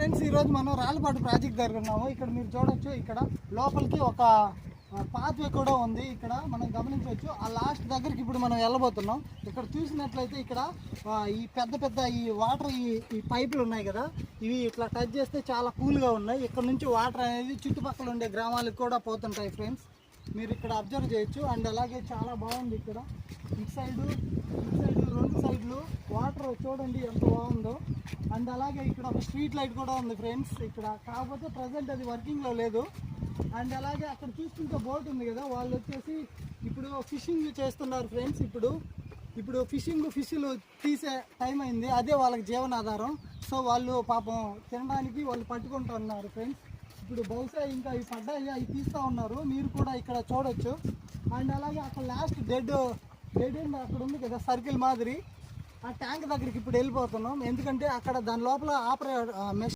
Friends, ఈరోజు మనం రాళ్ళపాటు project దగ్గర ఉన్నాము. ఇక్కడ మీరు చూడొచ్చు, ఇక్కడ లోపలికి ఒక పాత్వే కూడా ఉంది. ఇక్కడ మనం గమనించవచ్చు. ఆ లాస్ట్ దగ్గరికి ఇప్పుడు మనం వెళ్ళబోతున్నాం. ఇక్కడ చూసినట్లయితే ఇక్కడ ఈ పెద్ద ఈ వాటర్ ఈ పైపులు ఉన్నాయి కదా, ఇవి ఇట్లా టచ్ చేస్తే చాలా కూల్గా ఉన్నాయి. ఇక్కడ నుంచి వాటర్ అనేది చుట్టుపక్కల ఉండే గ్రామాలకు కూడా పోతుంటాయి ఫ్రెండ్స్. మీరు ఇక్కడ అబ్జర్వ్ చేయొచ్చు. అండ్ అలాగే చాలా బాగుంది. ఇక్కడ ఇటు సైడు రెండు సైడ్లు వాటర్ చూడండి ఎంత బాగుందో. అండ్ అలాగే ఇక్కడ ఒక స్ట్రీట్ లైట్ కూడా ఉంది ఫ్రెండ్స్ ఇక్కడ, కాకపోతే ప్రజెంట్ అది వర్కింగ్లో లేదు. అండ్ అలాగే అక్కడ చూసుకుంటే బోట్ ఉంది కదా, వాళ్ళు వచ్చేసి ఇప్పుడు ఫిషింగ్ చేస్తున్నారు ఫ్రెండ్స్. ఇప్పుడు ఫిష్లు తీసే టైం అయింది, అదే వాళ్ళకి జీవనాధారం. సో వాళ్ళు పాపం తినడానికి వాళ్ళు పట్టుకుంటున్నారు ఫ్రెండ్స్. ఇప్పుడు బహుశా ఇంకా ఇవి పడ్డాయి, అవి తీస్తూ ఉన్నారు. మీరు కూడా ఇక్కడ చూడొచ్చు. అండ్ అలాగే అక్కడ లాస్ట్ డెడ్ ఎండ్ అక్కడ ఉంది కదా సర్కిల్ మాదిరి, ఆ ట్యాంక్ దగ్గరికి ఇప్పుడు వెళ్ళిపోతున్నాం. ఎందుకంటే అక్కడ దాని లోపల మెష్